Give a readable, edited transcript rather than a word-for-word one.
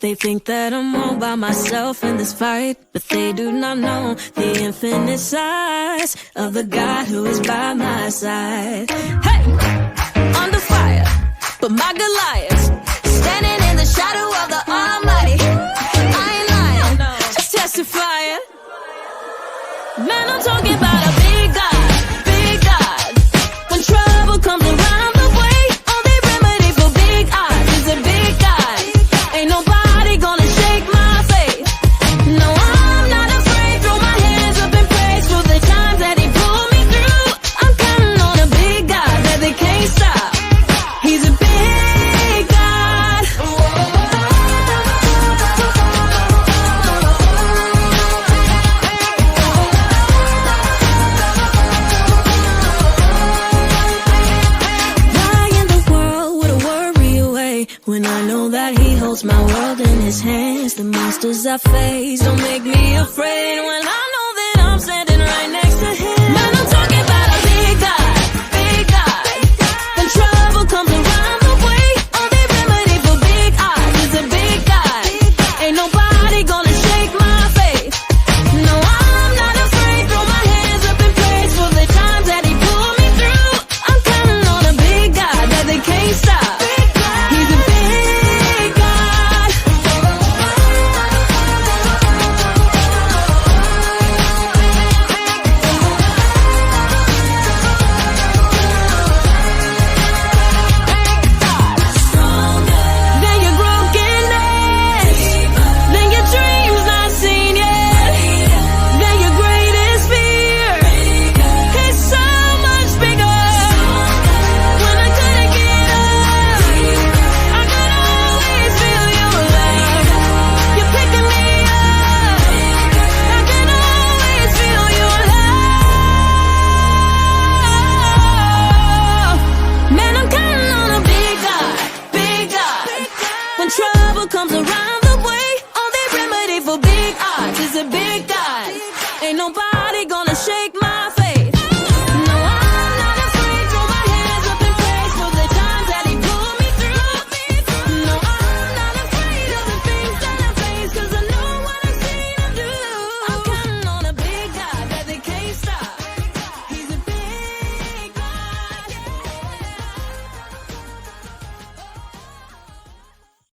They think that I'm all by myself in this fight, but they do not know the infinite size of the God who is by my side. Hey, under fire, but my Goliath standing in the shadow of the Almighty. I ain't lying, just testifying. Man, I'm talking about a big God, big God. When trouble comes around the way, only remedy for big odds is a big God. Ain't nobody gonna shake my faith. No, I'm not afraid. Throw my hands up in praise for the times that He pulled me through. I'm counting on a big God that they can't stop. He's a big God. Why in the world would I worry away when I know that He holds my world in His hands? The monsters I face don't make me afraid when I know that I'm standing right next to Him. Man, I'm talking about a big God, big God. When trouble comes around the way, only remedy for big odds is a big God. Ain't nobody gonna shake my faith. No, I'm not afraid. Throw my hands up in praise for the times that He pulled me through. I'm counting on a big God that they can't stop. He's a big God. Than your brokenness, than your dreams not seen yet, than your greatest fear. It's so much bigger. When I couldn't get up, I could always feel your love. You're picking me up. I can always feel your love. Man, I'm counting on a big God, big God. When trouble comes around the way, only remedy for big odds is a big God. Ain't nobody gonna shake my